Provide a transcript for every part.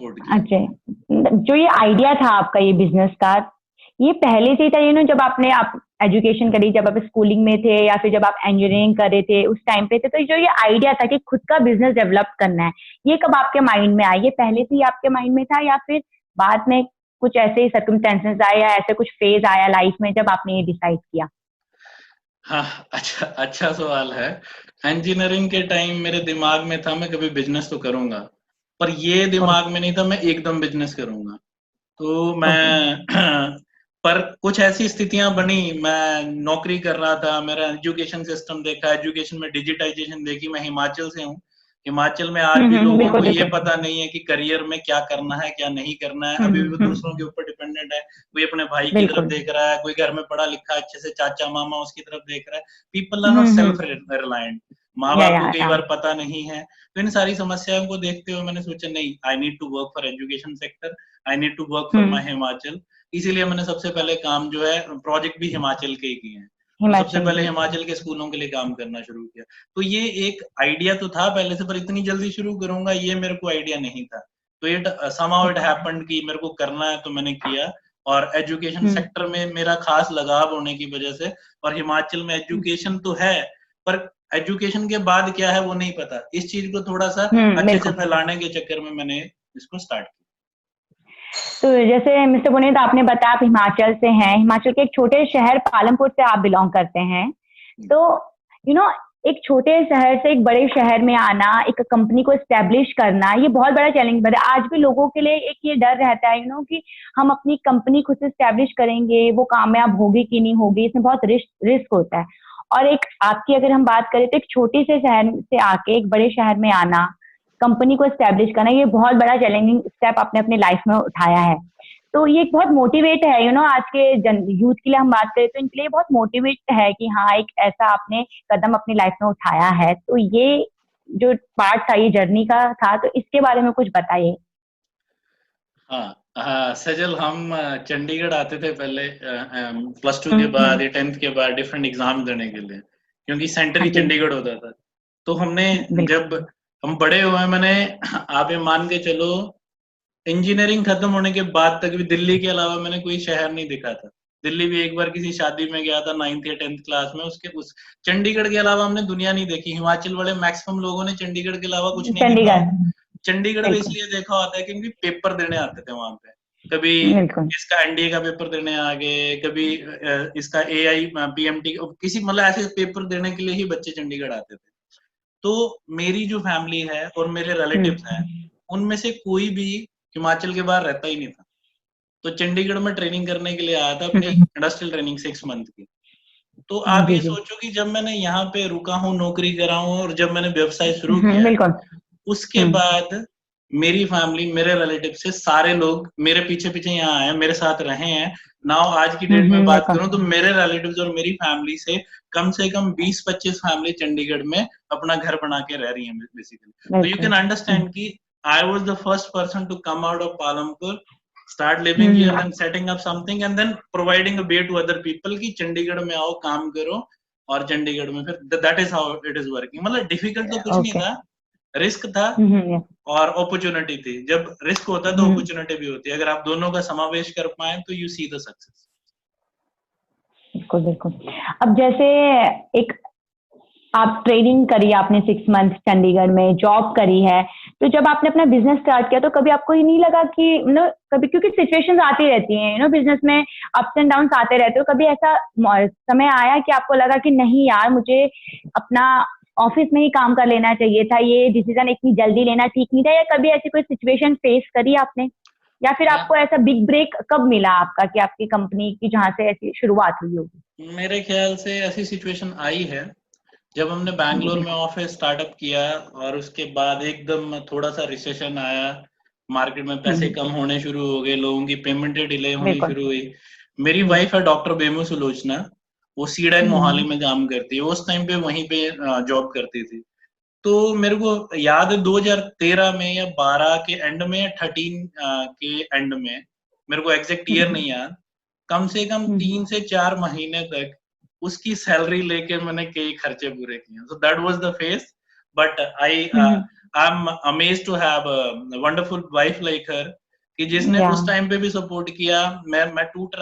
Support किया। अच्छा, जो ये आइडिया था आपका ये बिजनेस का, ये पहले से ही था जब आपने आप एजुकेशन करी, जब आप स्कूलिंग में थे या फिर जब आप इंजीनियरिंग कर रहे थे उस टाइम पे थे, तो जो ये आइडिया था कि खुद का बिजनेस डेवलप करना है, ये कब आपके माइंड में आया? ये पहले से ही आपके माइंड में था या फिर बाद में कुछ ऐसे ही सर्कमस्टेंसेस आए या ऐसे कुछ फेज आया लाइफ में जब आपने ये डिसाइड किया? हाँ, अच्छा अच्छा सवाल है। इंजीनियरिंग के टाइम मेरे दिमाग में था मैं कभी बिजनेस तो करूंगा, पर ये दिमाग में नहीं था मैं एकदम बिजनेस करूंगा। तो ओके। मैं पर कुछ ऐसी स्थितियां बनी, मैं नौकरी कर रहा था, मेरा एजुकेशन सिस्टम देखा, एजुकेशन में डिजिटाइजेशन देखी। मैं हिमाचल से हूँ। हिमाचल में आज भी लोगों बिल्कुल को ये बिल्कुल। पता नहीं है कि करियर में क्या करना है क्या नहीं करना है, अभी भी दूसरों के ऊपर डिपेंडेंट है। कोई अपने भाई की तरफ बिल्कुल। देख रहा है, कोई घर में पढ़ा लिखा अच्छे से चाचा मामा उसकी तरफ देख रहा है। People are not hmm self hmm reliant. माँ या बाप को या कई या बार पता नहीं है। तो इन सारी समस्याओं को देखते हुए मैंने सोचा नहीं, I need to work for education sector, I need to work for hmm. My Himachal. इसीलिए मैंने सबसे पहले काम जो है प्रोजेक्ट भी हिमाचल के ही किए हैं। तो सबसे हिमाचल पहले के। हिमाचल के स्कूलों के लिए काम करना शुरू किया। तो ये एक आइडिया तो था पहले से, पर इतनी जल्दी शुरू करूंगा ये मेरे को आइडिया नहीं था। तो it somehow it okay. Happened कि मेरे को करना है तो मैंने किया। और एजुकेशन हम्म सेक्टर में मेरा खास लगाव होने की वजह से, और हिमाचल में एजुकेशन तो है, पर एजुकेशन के बाद क्या है वो नहीं पता। इस चीज को थोड़ा सा अच्छे से बिल्कुल। फैलाने के चक्कर में मैंने इसको स्टार्ट किया। तो जैसे मिस्टर पुनीत, आपने बताया आप हिमाचल से हैं, हिमाचल के एक छोटे शहर पालमपुर से आप बिलोंग करते हैं। तो यू नो एक छोटे शहर से एक बड़े शहर में आना, एक कंपनी को एस्टेब्लिश करना, ये बहुत बड़ा चैलेंज बना है आज भी लोगों के लिए। एक ये डर रहता है कि हम अपनी कंपनी खुद से एस्टेब्लिश करेंगे, वो कामयाब होगी कि नहीं होगी, इसमें बहुत रिस्क रिस्क होता है। और एक आपकी अगर हम बात करें तो एक छोटे से शहर से आके एक बड़े शहर में आना, कंपनी को एस्टेब्लिश करना, ये बहुत बड़ा चैलेंजिंग स्टेप आपने अपनी लाइफ में उठाया है। तो ये एक बहुत मोटिवेट है आज के यूथ के लिए हम बात करें तो इनके लिए बहुत मोटिवेट है कि हाँ, एक ऐसा आपने कदम अपनी लाइफ में उठाया है। तो ये जो पार्ट था ये जर्नी का था, तो इसके बारे में कुछ बताइए। हाँ हाँ सजल, हम चंडीगढ़ आते थे पहले +2 के बाद या 10th के बाद डिफरेंट एग्जाम देने के लिए, क्योंकि सेंटर हाँ ही जी। चंडीगढ़ होता था। तो हमने बिल्कुल। जब हम बड़े हुए, मैंने आप ये मान के चलो इंजीनियरिंग खत्म होने के बाद तक भी दिल्ली के अलावा मैंने कोई शहर नहीं देखा था। दिल्ली भी एक बार किसी शादी में गया था 9th या 10th क्लास में, उसके उस चंडीगढ़ के अलावा हमने दुनिया नहीं देखी। हिमाचल वाले मैक्सिमम लोगों ने चंडीगढ़ के अलावा कुछ नहीं देखा चंडीगढ़। होता। चंडीगढ़ भी बिल्कुल इसलिए देखा होता है क्योंकि पेपर देने आते थे वहां पे। कभी बिल्कुल। इसका एनडीए का पेपर देने आ गए, कभी इसका एआई पीएमटी, किसी मतलब ऐसे पेपर देने के लिए ही बच्चे चंडीगढ़ आते थे। तो मेरी जो फैमिली है और मेरे रिलेटिव्स हैं, हम्म उनमें से कोई भी हिमाचल के बाहर रहता ही नहीं था। तो चंडीगढ़ में ट्रेनिंग करने के लिए आया था, अपनी हम्म, इंडस्ट्रियल ट्रेनिंग 6 मंथ की। तो आप जी ये जी। सोचो कि जब मैंने यहाँ पे रुका हूँ, नौकरी करा हूँ, और जब मैंने व्यवसाय शुरू किया है, बिल्कुल। उसके बाद मेरी फैमिली, मेरे रिलेटिव से सारे लोग मेरे पीछे पीछे यहाँ आए, मेरे साथ रहे हैं। नाउ आज की डेट में बात बिल्कुल। करूं तो मेरे रिलेटिव्स और मेरी फैमिली से कम 20-25 फैमिली चंडीगढ़ में अपना घर बना के रह रही है बेसिकली। तो यू बिल्कुल। कैन अंडरस्टैंड कि I was the first person to come out of Palampur, start living here, then setting up something, and then providing a way to other people कि चंडीगढ़ में आओ, काम करो। और चंडीगढ़ में फिर that is how it is working. मतलब डिफिकल्ट तो कुछ नहीं ओके। था, रिस्क था हम्म और अपॉर्चुनिटी थी। जब रिस्क होता है तो हम्म, अपॉर्चुनिटी भी होती है। अगर आप दोनों का समावेश कर पाए तो यू सी द सक्सेस। बिल्कुल बिल्कुल। अब जैसे एक आप ट्रेनिंग करी आपने 6 मंथ चंडीगढ़ में जॉब करी है, तो जब आपने अपना बिजनेस स्टार्ट किया तो कभी आपको ये नहीं लगा कि कभी, क्योंकि सिचुएशंस आती रहती हैं बिजनेस में, अप्स एंड डाउन आते रहते हो, कभी ऐसा समय आया कि आपको लगा कि नहीं यार, मुझे अपना ऑफिस में ही काम कर लेना चाहिए था, ये डिसीजन इतनी जल्दी लेना ठीक नहीं था, या कभी ऐसी कोई सिचुएशन फेस करी आपने, या फिर हाँ, आपको ऐसा बिग ब्रेक कब मिला आपका कि आपकी कंपनी की जहां से ऐसी शुरुआत हुई होगी? मेरे ख्याल से ऐसी सिचुएशन आई है जब हमने जी बैंगलोर में बिल्कुल। ऑफिस स्टार्टअप किया, और उसके बाद एकदम थोड़ा सा रिसेशन आया, मार्केट में पैसे हम्म, कम होने शुरू हो गए, लोगों की पेमेंटें डिले होनी बिल्कुल। शुरू हुई। मेरी हम्म वाइफ है डॉक्टर बेमू सुलोचना, वो सीडाइन मोहाली हम्म में काम करती है, वो उस टाइम पे वहीं पे जॉब करती थी। तो मेरे को याद है 2013 में या 12 के एंड में या 13 के एंड में, मेरे को एग्जैक्ट ईयर हम्म नहीं याद, कम से कम हम्म 3 से 4 महीने तक उसकी सैलरी लेके मैंने कई खर्चे पूरे किए। So that was the phase. But I hmm I am amazed to have a wonderful wife like her, कि जिसने उस टाइम पे भी सपोर्ट किया। मैं टूट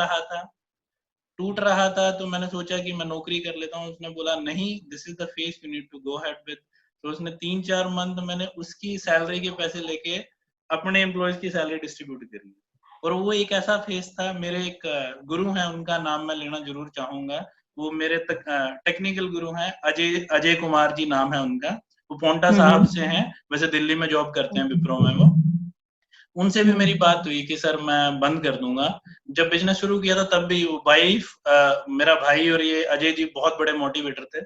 रहा था तो मैंने सोचा कि मैं नौकरी कर लेता हूँ। उसने बोला नहीं, this is the face you need to go ahead with. तो उसने 3-4 मंथ मैंने उसकी सैलरी के पैसे लेके अपने एम्प्लॉयज की सैलरी डिस्ट्रीब्यूट करी। और वो एक ऐसा फेस था। मेरे एक गुरु हैं, उनका नाम मैं लेना जरूर चाहूंगा। वो मेरे टेक्निकल गुरु हैं, अजय अजय कुमार जी नाम है उनका। वो पोंटा साहब से हैं, वैसे दिल्ली में जॉब करते हैं, विप्रो में वो। उनसे भी मेरी बात हुई कि सर मैं बंद कर दूंगा। जब बिजनेस शुरू किया था तब भी वाइफ, मेरा भाई और ये अजय जी बहुत बड़े मोटिवेटर थे।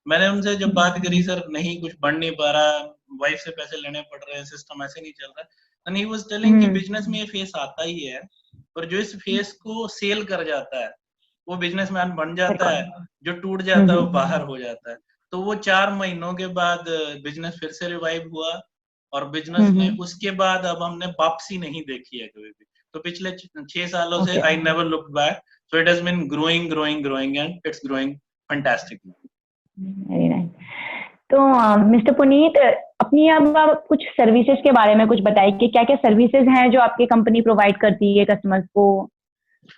मैंने उनसे जब बात करी, सर नहीं कुछ बढ़ नहीं पा रहा, वाइफ से पैसे लेने पड़ रहे हैं, सिस्टम ऐसे नहीं चल रहा। एंड ही वाज टेलिंग कि बिजनेस में ये फेस आता ही है, और जो इस फेस को सेल कर जाता है वो बिजनेसमैन बन जाता है, जो टूट जाता है वो बाहर हो जाता है। तो वो 4 महीनों के बाद बिजनेस फिर से रिवाइव हुआ, और बिजनेस ने उसके बाद अब हमने वापसी नहीं देखी है कभी भी। तो पिछले 6 सालों से I never looked back, so it has been growing growing growing and it's growing fantastically. Very nice. तो मिस्टर पुनीत, अपनी अब आप कुछ सर्विसेज के बारे में कुछ बताइए कि क्या क्या सर्विसेज हैं जो आपकी कंपनी प्रोवाइड करती है कस्टमर्स को,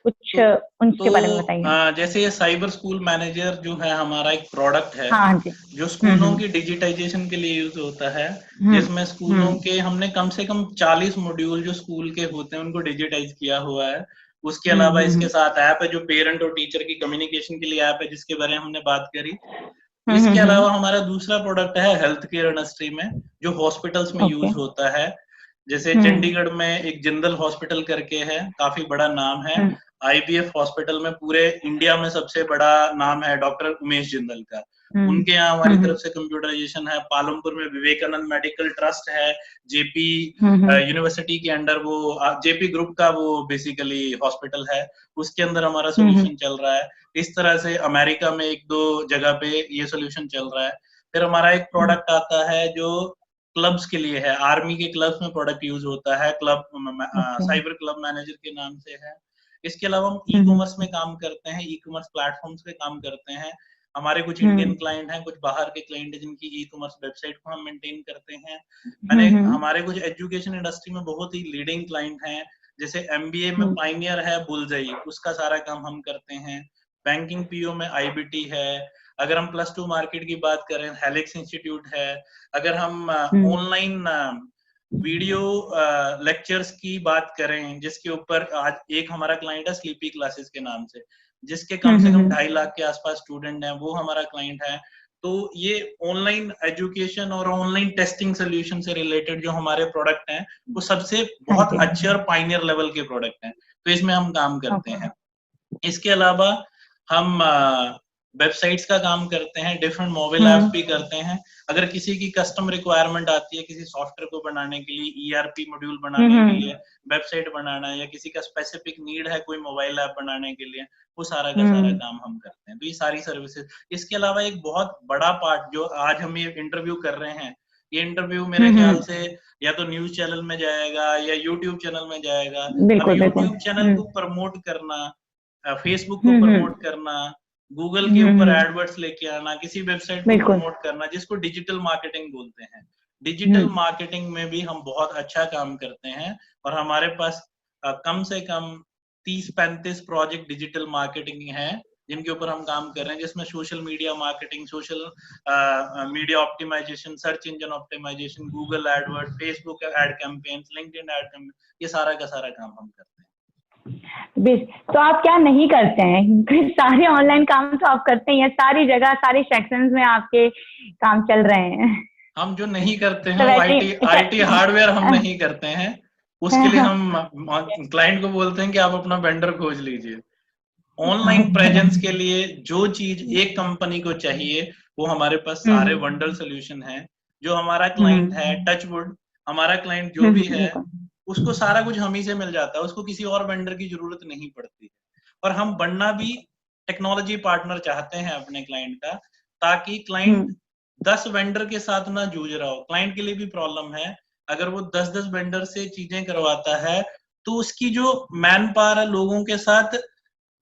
कुछ उनके बारे में बताइए। जैसे ये साइबर स्कूल मैनेजर जो है हमारा एक प्रोडक्ट है, हाँ जी। जो स्कूलों की डिजिटाइजेशन के लिए यूज होता है, जिसमें स्कूलों के हमने कम से कम 40 मॉड्यूल जो स्कूल के होते हैं उनको डिजिटाइज किया हुआ है। उसके अलावा इसके साथ ऐप है जो पेरेंट और टीचर की कम्युनिकेशन के लिए ऐप है, जिसके बारे में हमने बात करी। इसके अलावा हमारा दूसरा प्रोडक्ट है हेल्थ केयर इंडस्ट्री में, जो हॉस्पिटल्स में यूज होता है। जैसे चंडीगढ़ में एक जिंदल हॉस्पिटल करके है, काफी बड़ा नाम है। आईवीएफ हॉस्पिटल में पूरे इंडिया में सबसे बड़ा नाम है डॉक्टर उमेश जिंदल का। उनके यहाँ हमारी तरफ से कंप्यूटराइजेशन है। पालमपुर में विवेकानंद मेडिकल ट्रस्ट है, जेपी यूनिवर्सिटी के अंडर, वो जेपी ग्रुप का वो बेसिकली हॉस्पिटल है, उसके अंदर हमारा सोल्यूशन चल रहा है। इस तरह से अमेरिका में 1-2 जगह पे ये सोल्यूशन चल रहा है। फिर हमारा एक प्रोडक्ट आता है जो क्लब्स के लिए है, आर्मी के क्लब्स में प्रोडक्ट यूज होता है, क्लब साइबर क्लब मैनेजर के नाम से है। इसके अलावा हम ई कॉमर्स में काम करते हैं, ई कॉमर्स प्लेटफॉर्म्स पे काम करते हैं। हमारे कुछ इंडियन क्लाइंट हैं, कुछ बाहर के क्लाइंट हैं जिनकी ई कॉमर्स वेबसाइट को हम मेंटेन करते हैं। हमारे कुछ एजुकेशन इंडस्ट्री में बहुत ही लीडिंग क्लाइंट हैं, जैसे एमबीए में पाइनियर है बुलजई, उसका सारा काम हम करते हैं। बैंकिंग पीओ में आईबीटी है। अगर हम +2 मार्केट की बात करें, हेलिक्स इंस्टीट्यूट है। अगर हम ऑनलाइन वीडियो लेक्चर्स की बात करें, जिसके ऊपर आज एक हमारा क्लाइंट है स्लीपी क्लासेस के नाम से, जिसके कम से कम 2.5 लाख के आसपास स्टूडेंट हैं, वो हमारा क्लाइंट है। तो ये ऑनलाइन एजुकेशन और ऑनलाइन टेस्टिंग सोल्यूशन से रिलेटेड जो हमारे प्रोडक्ट हैं, वो सबसे बहुत अच्छे और पाइनियर लेवल के प्रोडक्ट हैं, तो इसमें हम काम करते हैं। इसके अलावा हम वेबसाइट्स का काम करते हैं, डिफरेंट मोबाइल ऐप्स भी करते हैं। अगर किसी की कस्टम रिक्वायरमेंट आती है किसी सॉफ्टवेयर को बनाने के लिए, ईआरपी मॉड्यूल बनाने के लिए, वेबसाइट बनाना है, या किसी का स्पेसिफिक नीड है कोई मोबाइल ऐप बनाने के लिए, वो सारा का सारा काम हम करते हैं। तो ये सारी सर्विसेज। इसके अलावा एक बहुत बड़ा पार्ट जो आज हम ये इंटरव्यू कर रहे हैं, ये इंटरव्यू मेरे ख्याल से या तो न्यूज चैनल में जाएगा या यूट्यूब चैनल में जाएगा। अब यूट्यूब चैनल को प्रमोट करना, फेसबुक को प्रमोट करना, गूगल के ऊपर एडवर्ड्स लेके आना, किसी वेबसाइट को प्रमोट करना, जिसको डिजिटल मार्केटिंग बोलते हैं। डिजिटल मार्केटिंग में भी हम बहुत अच्छा काम करते हैं, और हमारे पास कम से कम 30-35 प्रोजेक्ट डिजिटल मार्केटिंग है जिनके ऊपर हम काम कर रहे हैं, जिसमें social media marketing, social media optimization, search engine optimization, Google AdWord, Facebook ad campaigns, LinkedIn ad campaign, ये सारा का सारा काम हम करते हैं। तो आप क्या नहीं करते हैं? सारे ऑनलाइन काम तो आप करते हैं, सारी जगह सारे सेक्शंस में आपके काम चल रहे हैं। हम जो नहीं करते हैं आईटी हार्डवेयर हम नहीं करते हैं, उसके लिए हम क्लाइंट को बोलते हैं कि आप अपना वेंडर खोज लीजिए। ऑनलाइन प्रेजेंस के लिए जो चीज एक कंपनी को चाहिए वो हमारे पास सारे वंडर सोल्यूशन है। जो हमारा क्लाइंट है, टचवुड, हमारा क्लाइंट जो भी है, उसको सारा कुछ हम ही से मिल जाता है, उसको किसी और वेंडर की जरूरत नहीं पड़ती। और हम बनना भी टेक्नोलॉजी पार्टनर चाहते हैं अपने क्लाइंट का, ताकि क्लाइंट 10 वेंडर के साथ ना जूझ रहा हो। क्लाइंट के लिए भी प्रॉब्लम है, अगर वो 10-10 वेंडर से चीजें करवाता है तो उसकी जो मैन पावर है लोगों के साथ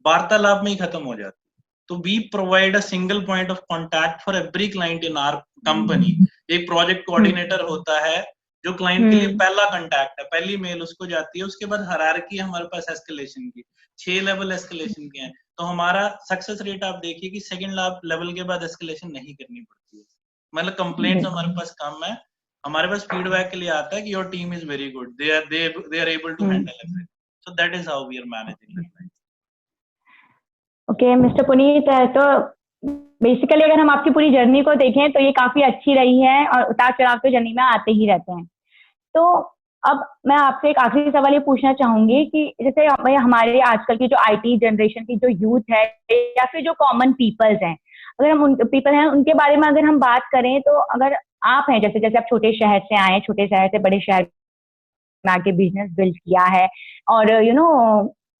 वार्तालाप में ही खत्म हो जाती है। तो we provide a single point of contact for every client in our company. एक प्रोजेक्ट कोऑर्डिनेटर होता है जो क्लाइंट के लिए पहला कांटेक्ट है, पहली मेल उसको जाती है। उसके बाद हायरार्की हमारे पास एस्केलेशन की, 6 लेवल एस्केलेशन के हैं। तो हमारा सक्सेस रेट आप देखिए कि सेकंड लेवल के बाद एस्केलेशन नहीं करनी पड़ती है, मतलब कंप्लेंट्स हमारे पास कम है। हमारे पास फीडबैक के लिए आता है कि your team is very good, they are able to handle everything, so that is how we are managing that. Okay mister Puneet, तो बेसिकली अगर हम आपकी पूरी जर्नी को देखें तो ये काफी अच्छी रही है और उतार चढ़ाव तो जर्नी में आते ही रहते हैं। तो अब मैं आपसे एक आखिरी सवाल ये पूछना चाहूंगी कि जैसे हमारे आजकल की जो आईटी जनरेशन की जो यूथ है या फिर जो कॉमन पीपल्स हैं, अगर हम पीपल हैं उनके बारे में अगर हम बात करें, तो अगर आप हैं जैसे जैसे आप छोटे शहर से आए, छोटे शहर से बड़े शहर में आके बिजनेस बिल्ड किया है और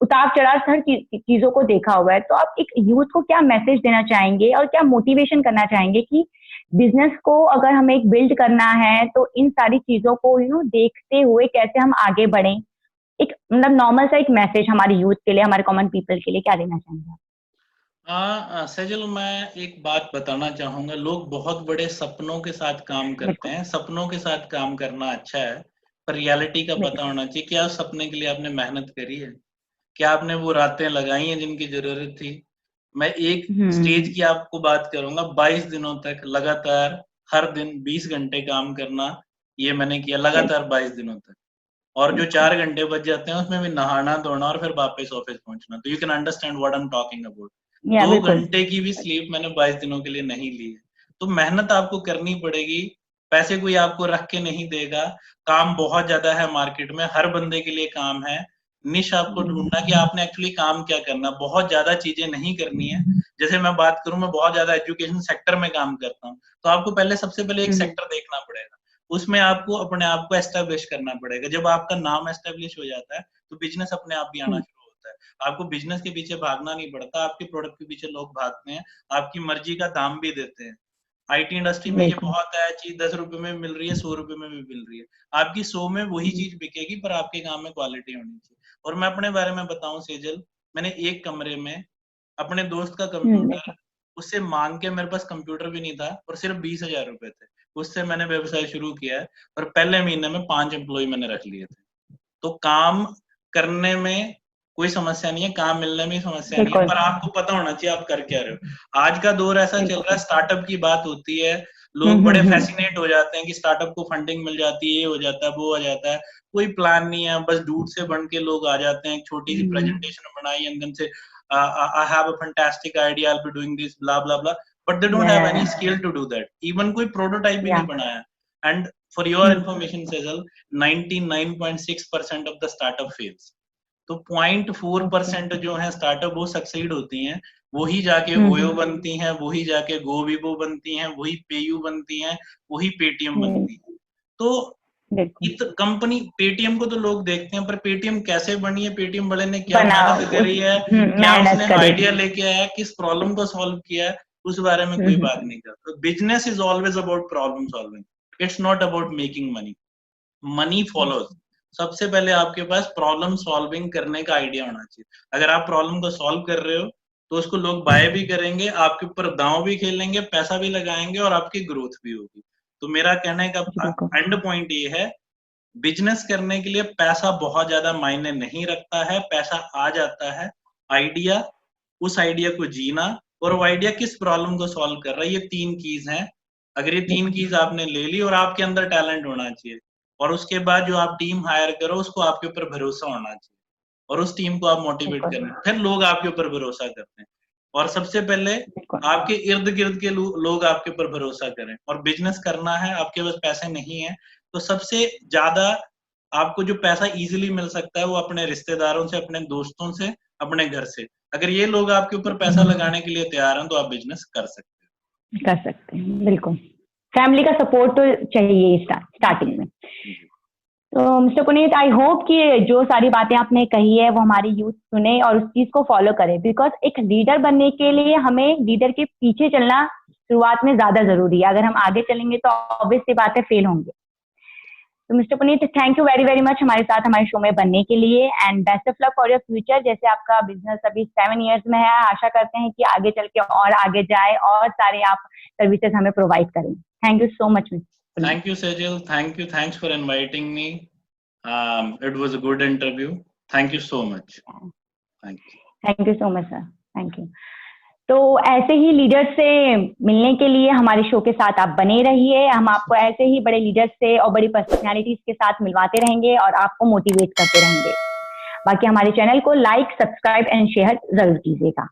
उतार चढ़ाव हर चीजों को देखा हुआ है, तो आप एक यूथ को क्या मैसेज देना चाहेंगे और क्या मोटिवेशन करना चाहेंगे कि बिजनेस को अगर हमें एक बिल्ड करना है तो इन सारी चीजों को देखते हुए कैसे हम आगे बढ़ें? एक मतलब नॉर्मल सा एक मैसेज हमारे यूथ के लिए, हमारे कॉमन पीपल के लिए क्या देना चाहेंगे? सजल, मैं एक बात बताना चाहूंगा। लोग बहुत बड़े सपनों के साथ काम करते हैं, सपनों के साथ काम करना अच्छा है, पर रियलिटी का पता होना चाहिए। क्या उस सपने के लिए आपने मेहनत करी है? क्या आपने वो रातें लगाई हैं जिनकी जरूरत थी? मैं एक स्टेज की आपको बात करूंगा, 22 दिनों तक लगातार हर दिन 20 घंटे काम करना, ये मैंने किया लगातार 22 दिनों तक। और जो 4 घंटे बच जाते हैं उसमें भी नहाना धोना और फिर वापस ऑफिस पहुंचना। तो you can understand what I am talking about. 2 घंटे की भी स्लीप मैंने 22 दिनों के लिए नहीं ली है। तो मेहनत आपको करनी पड़ेगी, पैसे कोई आपको रख के नहीं देगा। काम बहुत ज्यादा है मार्केट में, हर बंदे के लिए काम है। निश आपको ढूंढना कि आपने एक्चुअली काम क्या करना, बहुत ज्यादा चीजें नहीं करनी है। जैसे मैं बात करूं, मैं बहुत ज्यादा एजुकेशन सेक्टर में काम करता हूँ, तो आपको पहले सबसे पहले एक सेक्टर देखना पड़ेगा, उसमें आपको अपने आप को एस्टेब्लिश करना पड़ेगा। जब आपका नाम एस्टेब्लिश हो जाता है तो बिजनेस अपने आप भी आना शुरू होता है। आपको बिजनेस के पीछे भागना नहीं पड़ता, आपके प्रोडक्ट के पीछे लोग भागते हैं, आपकी मर्जी का दाम भी देते हैं। आईटी इंडस्ट्री में ये बहुत है, चीज 10 रुपए में मिल रही है, 100 रुपए में भी मिल रही है। आपकी 100 में वही चीज बिकेगी, पर आपके काम में क्वालिटी होनी चाहिए। और मैं अपने बारे में बताऊं सेजल, मैंने एक कमरे में अपने दोस्त का कंप्यूटर उससे मांग के, मेरे पास कंप्यूटर भी नहीं था और सिर्फ 20,000 रुपए थे, उससे मैंने व्यवसाय शुरू किया है और पहले महीने में 5 एम्प्लॉय मैंने रख लिए थे। तो काम करने में कोई समस्या नहीं है, काम मिलने में समस्या नहीं है, पर आपको पता होना चाहिए आप कर क्या रहे हो। आज का दौर ऐसा चल रहा है, स्टार्टअप की बात होती है, लोग बड़े फैसिनेट हो जाते हैं कि स्टार्टअप को फंडिंग मिल जाती है, ये हो जाता है, वो हो जाता है। कोई प्लान नहीं है, बस दूर से बन के लोग आ जाते हैं, एक छोटी सी प्रेजेंटेशन बनाई अंदर से, I have a fantastic idea, I'll be doing this, blah blah blah, but they don't have any skill to do that. Even कोई प्रोटोटाइप भी नहीं बनाया। And for your information, Sejal, 99.6% of the startup fails. तो 0.4% जो है startup वो succeed होती हैं, वही जाके ओयो बनती हैं, वही जाके गोविबो बनती हैं, वही पेयू बनती हैं, वही पेटीएम बनती है। तो कंपनी पेटीएम को तो लोग देखते हैं, पर पेटीएम कैसे बनी है, पेटीएम वाले ने क्या मेहनत करी है, क्या उसने आइडिया लेके आया, किस प्रॉब्लम को सॉल्व किया है, उस बारे में कोई बात नहीं करता। Business is always about problem solving, it's not about making money. Money follows. सबसे पहले आपके पास प्रॉब्लम सॉल्विंग करने का आइडिया होना चाहिए। अगर आप प्रॉब्लम को सॉल्व कर रहे हो तो उसको लोग बाय भी करेंगे, आपके ऊपर दांव भी खेलेंगे, पैसा भी लगाएंगे और आपकी ग्रोथ भी होगी। तो मेरा कहने का एंड पॉइंट ये है, बिजनेस करने के लिए पैसा बहुत ज्यादा मायने नहीं रखता है, पैसा आ जाता है आइडिया, उस आइडिया को जीना, और वो आइडिया किस प्रॉब्लम को सॉल्व कर रहा है, ये 3 कीज हैं। अगर ये 3 कीज आपने ले ली, और आपके अंदर टैलेंट होना चाहिए, और उसके बाद जो आप टीम हायर करो उसको आपके ऊपर भरोसा होना चाहिए, और उस टीम को आप मोटिवेट करना, फिर लोग आपके ऊपर भरोसा करते हैं। और सबसे पहले आपके इर्द गिर्द के लोग आपके ऊपर भरोसा करें। और बिजनेस करना है, आपके पास पैसे नहीं है, तो सबसे ज्यादा आपको जो पैसा इजीली मिल सकता है वो अपने रिश्तेदारों से, अपने दोस्तों से, अपने घर से। अगर ये लोग आपके ऊपर पैसा लगाने के लिए तैयार हैं तो आप बिजनेस कर सकते हैं। बिल्कुल, फैमिली का सपोर्ट तो चाहिए स्टार्टिंग में। तो मिस्टर पुनीत, आई होप कि जो सारी बातें आपने कही है वो हमारी यूथ सुने और उस चीज को फॉलो करे, बिकॉज एक लीडर बनने के लिए हमें लीडर के पीछे चलना शुरुआत में ज्यादा जरूरी है। अगर हम आगे चलेंगे तो ऑब्वियस सी बात है फेल होंगे। तो mister Puneet, thank you very very much हमारे साथ हमारे शो में बनने के लिए, and best of luck for your future. जैसे आपका बिजनेस अभी 7 इयर्स में है, आशा करते हैं कि आगे चल के और आगे जाए और सारे आप सर्विसेज हमें प्रोवाइड करें। Thank you so much mister Puneet. Thank you, Sejal. Thank you. Thanks for inviting me. It was a good interview. Thank you so much. Thank you. Thank you so much sir, thank you. तो ऐसे ही leaders से मिलने के लिए हमारे show के साथ आप बने रहिए। हम आपको ऐसे ही बड़े लीडर्स से और बड़ी पर्सनालिटीज के साथ मिलवाते रहेंगे और आपको मोटिवेट करते रहेंगे। बाकी हमारे चैनल को लाइक, सब्सक्राइब एंड शेयर जरूर कीजिएगा।